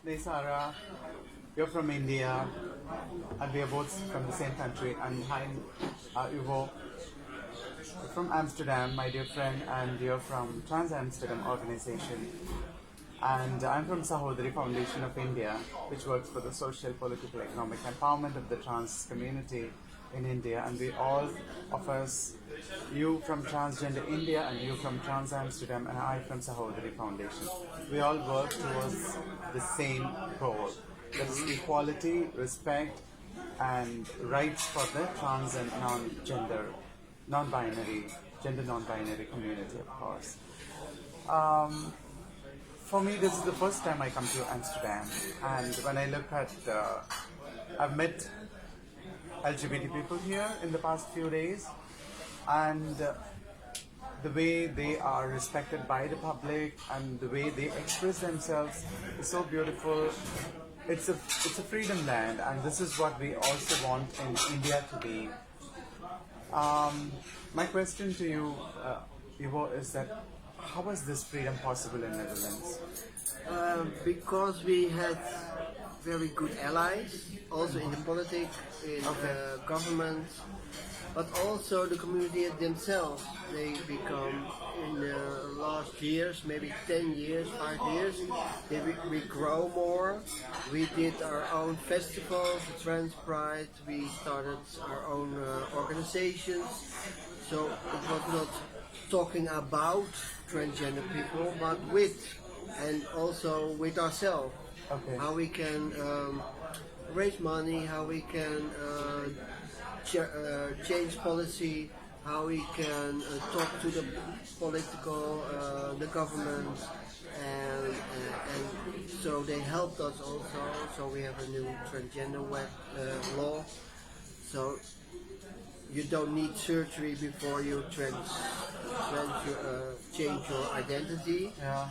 Neysara, you're from India, and we are both from the same country. And hi, Yvo from Amsterdam, my dear friend, and you're from TransAmsterdam organization. And I'm from Sahodari Foundation of India, which works for the social, political, economic empowerment of the trans community in India. And we all of us, you from Transgender India and you from TransAmsterdam and I from Sahodari Foundation, we all work towards the same goal. That is equality, respect, and rights for the trans and non-gender, non-binary, gender non-binary community, of course. For me, this is the first time I come to Amsterdam, and when I look at, I've met LGBT people here in the past few days, and the way they are respected by the public and the way they express themselves is so beautiful. It's a freedom land, and this is what we also want in India to be. My question to you, Yvo, is that how was this freedom possible in Netherlands? Because we had very good allies, also in the politics, in the government, but also the community themselves. They become, in the last years, maybe 10 years, 5 years, we grow more. We did our own festivals, the Trans Pride, we started our own organizations. So it was not talking about transgender people, but with, and also with ourselves. Okay. How we can raise money, how we can change policy, how we can talk to the political, the government, and so they helped us also. So we have a new transgender law. So you don't need surgery before you change your identity. Yeah.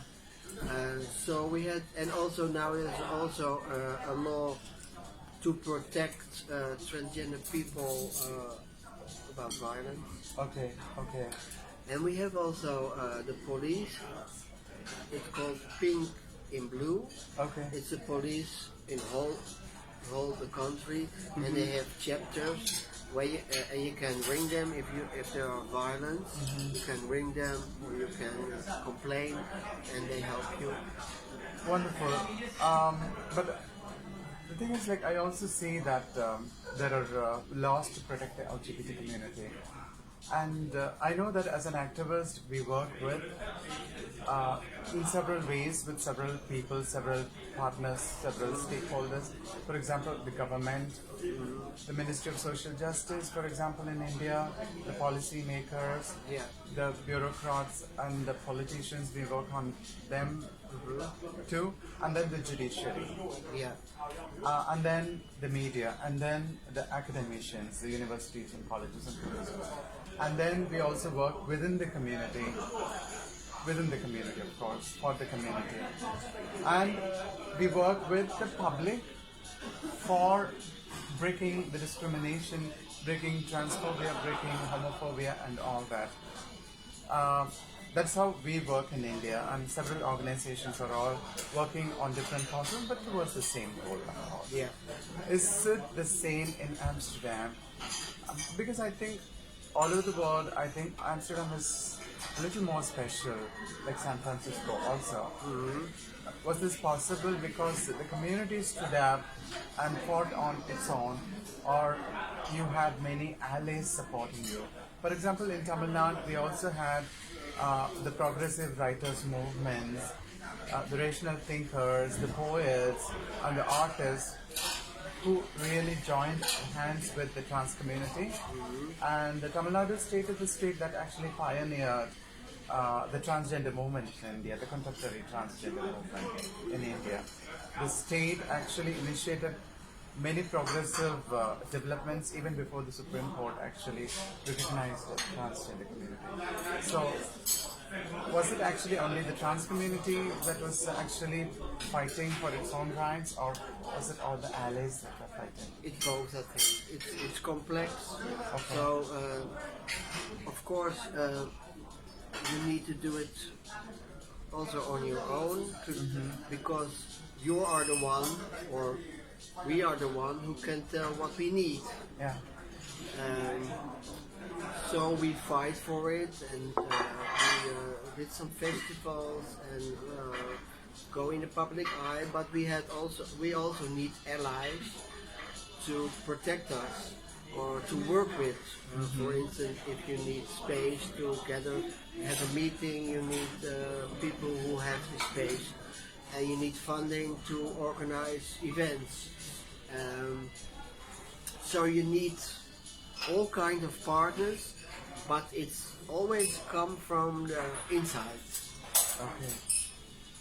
So we had, and also now there's also a law to protect transgender people about violence. Okay. Okay. And we have also the police. It's called Pink in Blue. Okay. It's the police in whole the country, and they have chapters where and you can ring them if there are violence. You can ring them, or you can complain, and they help you. Wonderful. But the thing is, like, I also see that there are laws to protect the LGBT community. And I know that as an activist, we work with in several ways with several people, several partners, several stakeholders. For example, the government, the Ministry of Social Justice, for example, in India, the policy makers, the bureaucrats and the politicians, we work on them too, and then the judiciary. And then the media, and then the academicians, the universities and colleges and professors. And then we also work within the community, of course, for the community. And we work with the public for breaking the discrimination, breaking transphobia, breaking homophobia and all that. That's how we work in India, and several organizations are all working on different causes, but towards the same goal, of course. Is it the same in Amsterdam? Because I think all over the world, I think Amsterdam is a little more special, like San Francisco also. Was this possible because the community stood up and fought on its own, or you had many allies supporting you? For example, in Tamil Nadu, we also had the progressive writers movements, the rational thinkers, the poets, and the artists who really joined hands with the trans community. And the Tamil Nadu state is the state that actually pioneered the transgender movement in India, the contemporary transgender movement in India. The state actually initiated many progressive developments even before the Supreme Court actually recognized the transgender community. So, was it actually only the trans community that was actually fighting for its own rights, or was it all the allies that were fighting? It's both, I think. It's complex. Okay. So, of course, you need to do it also on your own, because you are the one, or we are the one who can tell what we need. Yeah. So we fight for it, and we did some festivals and go in the public eye. But we also need allies to protect us or to work with. For instance, if you need space to gather, have a meeting, you need people who have the space, and you need funding to organize events. So you need all kinds of partners, but it's always come from the inside. Okay.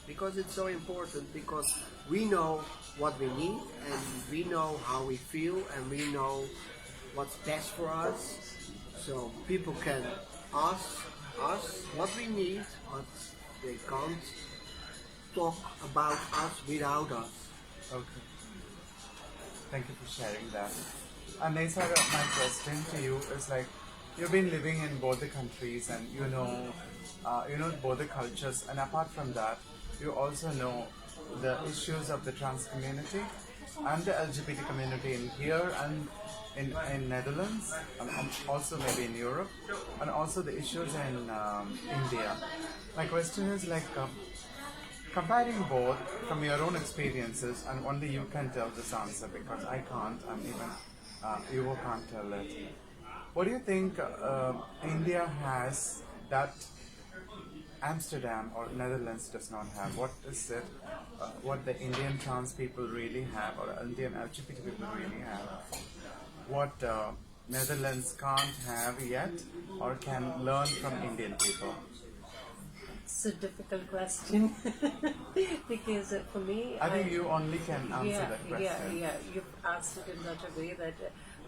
Because it's so important, because we know what we need, and we know how we feel, and we know what's best for us. So people can ask us what we need, but they can't talk about us without us. Okay. Thank you for sharing that. And Neysara, my question to you is like, you've been living in both the countries, and you know both the cultures, and apart from that, you also know the issues of the trans community and the LGBT community in here and in Netherlands, and also maybe in Europe, and also the issues in India. My question is like, comparing both from your own experiences, and only you can tell this answer because I can't, and even Yvo can't tell it. What do you think India has that Amsterdam or Netherlands does not have? What is it, what the Indian trans people really have, or Indian LGBT people really have? What Netherlands can't have yet, or can learn from Indian people? It's a difficult question because for me, I think you only can answer that question. Yeah. You've asked it in such a way that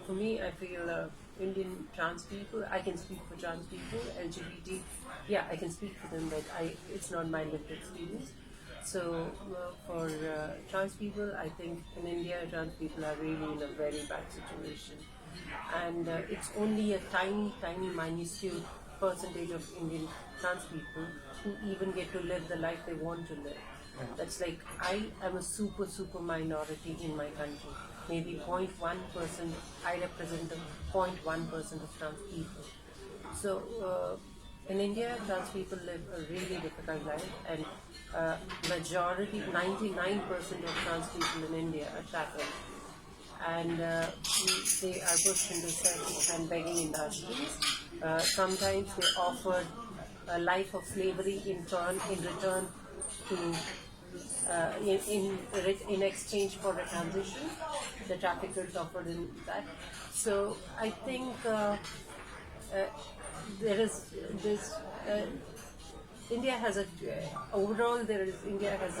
for me, I feel Indian trans people. I can speak for trans people, LGBT. Yeah, I can speak for them, but it's not my lived experience. So for trans people, I think in India, trans people are really in a very bad situation, and it's only a tiny, minuscule percentage of Indian trans people who even get to live the life they want to live. Yeah. That's like, I am a super minority in my country. Maybe 0.1%, I represent the 0.1% of trans people. So in India, trans people live a really difficult life, and majority, 99% of trans people in India are trafficked. And they are pushed into sex and begging industries. Sometimes they offered a life of slavery in return to in exchange for a transition. The traffickers offered in that. So I think there is this. India has a overall. India has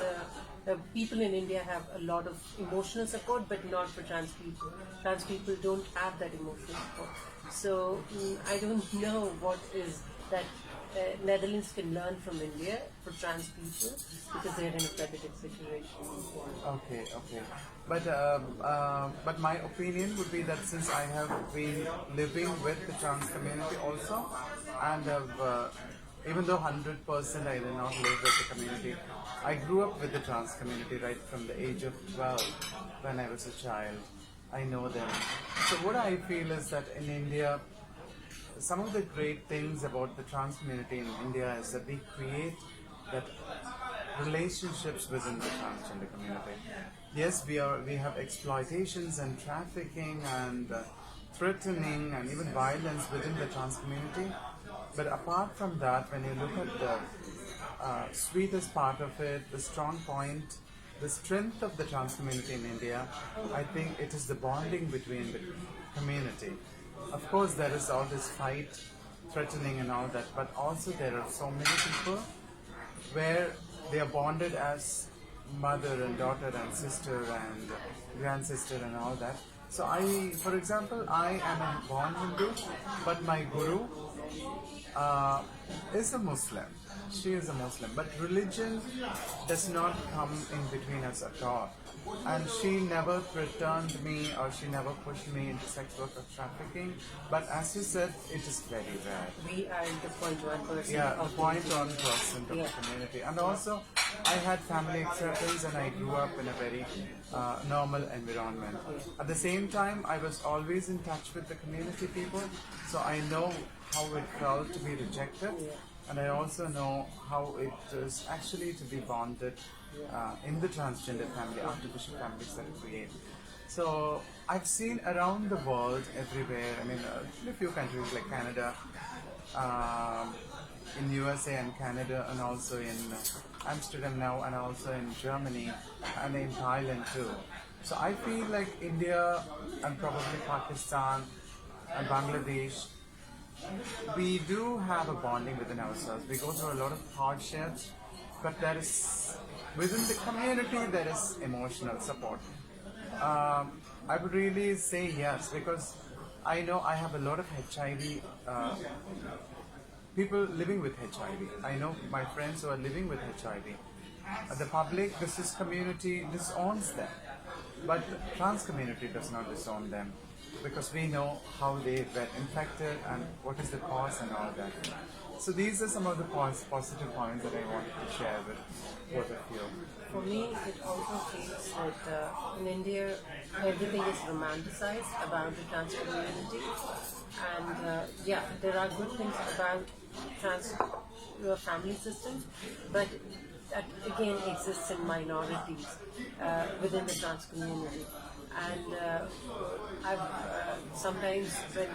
a people in India have a lot of emotional support, but not for trans people. Trans people don't have that emotional support. So I don't know what is that Netherlands can learn from India for trans people, because they're in a pathetic situation. Okay. But my opinion would be that since I have been living with the trans community also, and even though 100% I did not live with the community, I grew up with the trans community right from the age of 12 when I was a child. I know them. So what I feel is that in India, some of the great things about the trans community in India is that we create that relationships within the transgender community. Yes, we have exploitations and trafficking and threatening and even violence within the trans community. But apart from that, when you look at the sweetest part of it, the strong point, the strength of the trans community in India, I think it is the bonding between the community. Of course, there is all this fight, threatening and all that, but also there are so many people where they are bonded as mother and daughter and sister and grandsister and all that. So for example, I am a born Hindu, but my guru is a Muslim. She is a Muslim, but religion does not come in between us at all. And she never threatened me or she never pushed me into sex work or trafficking. But as you said, it is very rare. We are the 0.1%. Yeah, of 0.1% of Yeah. the community. And also, I had family acceptance and I grew up in a very normal environment. At the same time, I was always in touch with the community people, so I know how it felt to be rejected, and I also know how it is actually to be bonded in the transgender family, artificial families that we create. So I've seen around the world, everywhere. I mean, in a few countries like Canada, in USA and Canada, and also in Amsterdam now, and also in Germany, and in Thailand too. So I feel like India and probably Pakistan and Bangladesh, we do have a bonding within ourselves. We go through a lot of hardships, but there is within the community there is emotional support. I would really say yes, because I know I have a lot of HIV people living with HIV. I know my friends who are living with HIV. The public, the cis community disowns them, but the trans community does not disown them, because we know how they were infected and what is the cause and all that. So these are some of the positive points that I wanted to share with both of you. For me, it also feels that in India, everything is romanticized about the trans community. And yeah, there are good things about trans family systems, but that again exists in minorities within the trans community. And I've sometimes when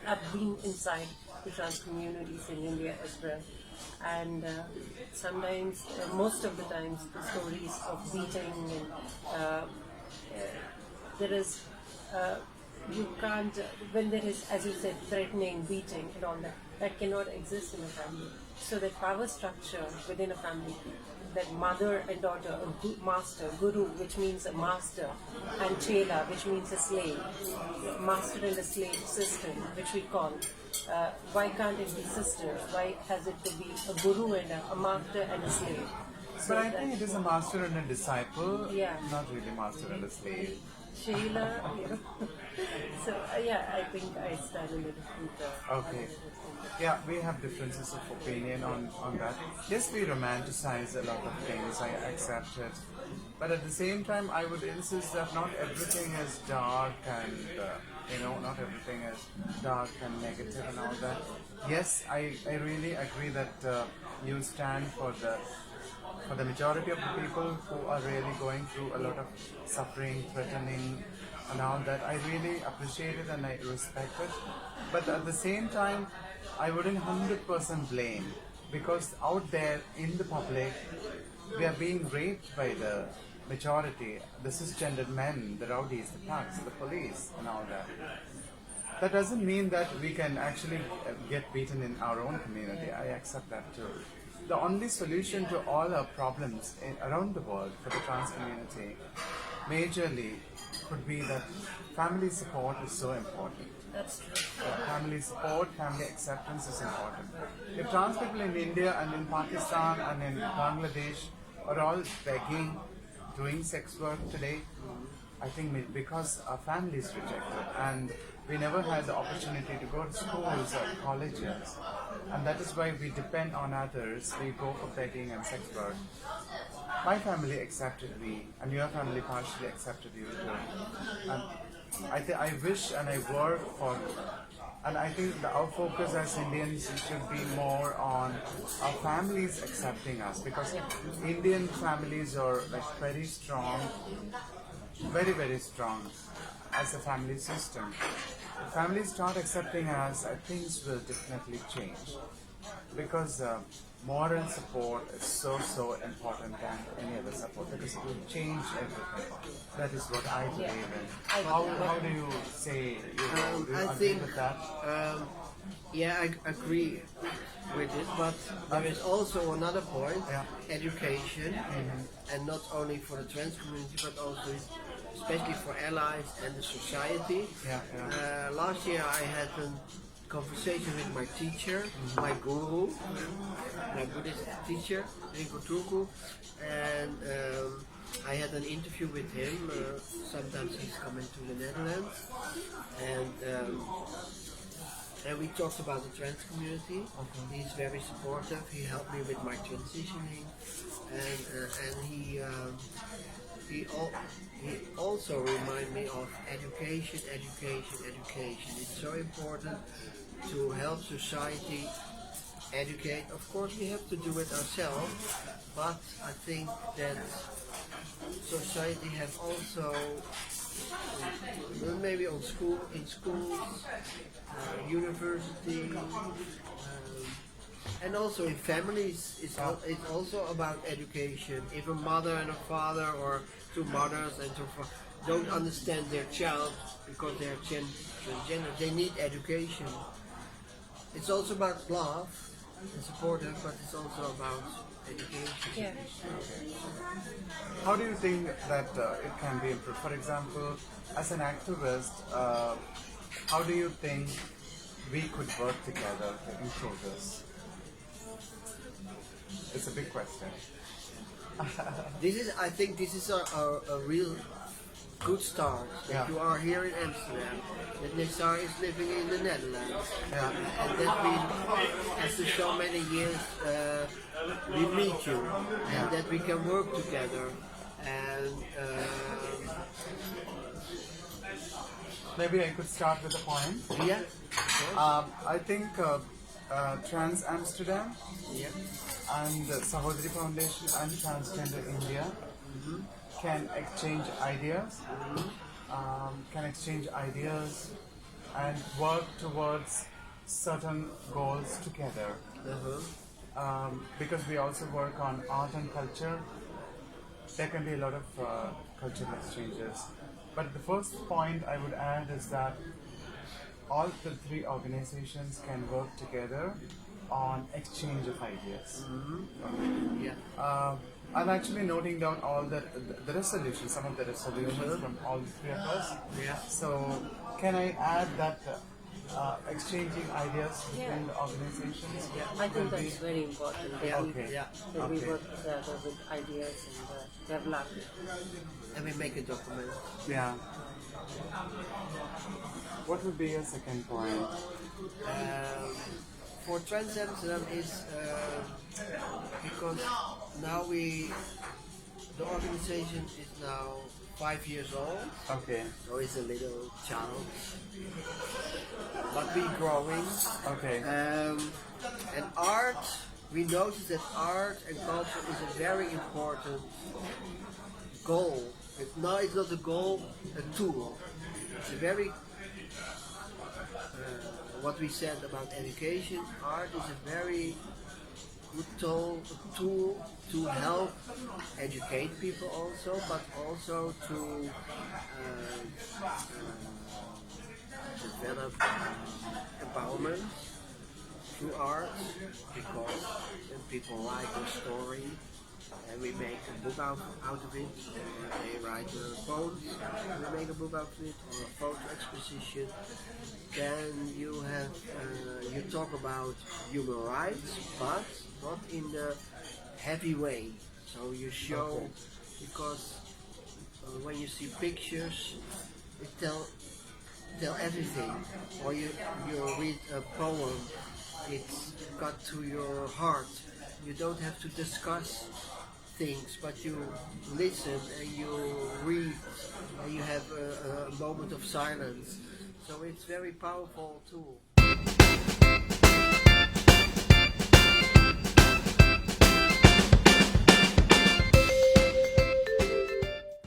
I've been inside the trans communities in India as well, and sometimes, most of the times, the stories of beating and there is you can't, when there is, as you said, threatening, beating and all that, that cannot exist in a family. So that power structure within a family, that mother and daughter, a master, guru, which means a master, and chela, which means a slave, master and a slave system, which we call. Why can't it be sisters? Why has it to be a guru and a master and a slave? So But I think it is a master and a disciple, Yeah. not really master and a slave. Sheila, so yeah, I think I stand in a different. Okay. Yeah, we have differences of opinion on that. Yes, we romanticize a lot of things, I accept it. But at the same time, I would insist that not everything is dark and, not everything is dark and negative and all that. Yes, I really agree that you stand for the majority of the people who are really going through a lot of suffering, threatening, and all that. I really appreciate it and I respect it. But at the same time, I wouldn't 100% blame, because out there in the public, we are being raped by the majority, the cisgendered men, the rowdies, the thugs, the police, and all that. That doesn't mean that we can actually get beaten in our own community. I accept that too. The only solution to all our problems around the world for the trans community, majorly, could be that family support is so important. That's true. Family support, family acceptance is important. If trans people in India and in Pakistan and in Bangladesh are all begging, doing sex work today, I think because our family is rejected and we never had the opportunity to go to schools or colleges, and that is why we depend on others. We go for begging and sex work. My family accepted me, and your family partially accepted you too. And I wish and I work for, and I think that our focus as Indians should be more on our families accepting us, because Indian families are like very strong, very, very strong as a family system. If families start accepting us, things will definitely change, because moral support is so important than any other support, because it will change everything. That is what I believe in. How do you say, do you I agree think, with that? yeah, I agree with it, but there is also another point, Yeah. education, and not only for the trans community, but also especially for allies and the society. Yeah. Last year I had a conversation with my teacher, my guru, my Buddhist teacher, Rinko Turku, and I had an interview with him. Sometimes he's coming to the Netherlands, and we talked about the trans community. He's very supportive. He helped me with my transitioning, and he also reminded me of education. It's so important to help society educate. Of course, we have to do it ourselves, but I think that society has also, maybe in schools, university, and also in families, it's also about education. If a mother and a father, or two mothers and two fathers, don't understand their child because they are transgender, they need education. It's also about love and supportive, but it's also about education. Yeah. How do you think that it can be improved? For example, as an activist, how do you think we could work together to improve this? It's a big question. I think this is a real good start. That you are here in Amsterdam, that Neysara is living in the Netherlands, and that we, after so many years, we meet you, and that we can work together. And Maybe I could start with a point. yeah, I think TransAmsterdam and the Sahodari Foundation and Transgender India can exchange ideas, and work towards certain goals together. Because we also work on art and culture, there can be a lot of cultural exchanges. But the first point I would add is that all the three organizations can work together on exchange of ideas. I'm actually noting down all the resolutions, some of the resolutions from all the three of us. So can I add that exchanging ideas between the organizations? I think that's very important. That we Okay. work together with ideas and develop. and we make a document. Yeah. What would be your second point? For TransAmsterdam is because now the organization is now 5 years old, Okay. so it's a little child, but we're growing. Okay. And art, we notice that art and culture is a very important goal. It's not a goal, a tool. It's a very what we said about education, art is a very good tool to help educate people also, but also to develop empowerment through art, because when people like a story and we make a book out of it, or they write a poem, we make a book out of it, or a photo exposition, then you have you talk about human rights, but not in the heavy way. So you show, because when you see pictures, it tell everything. Or you read a poem, it's got to your heart. You don't have to discuss things, but you listen and you read and you have a moment of silence. So it's very powerful tool.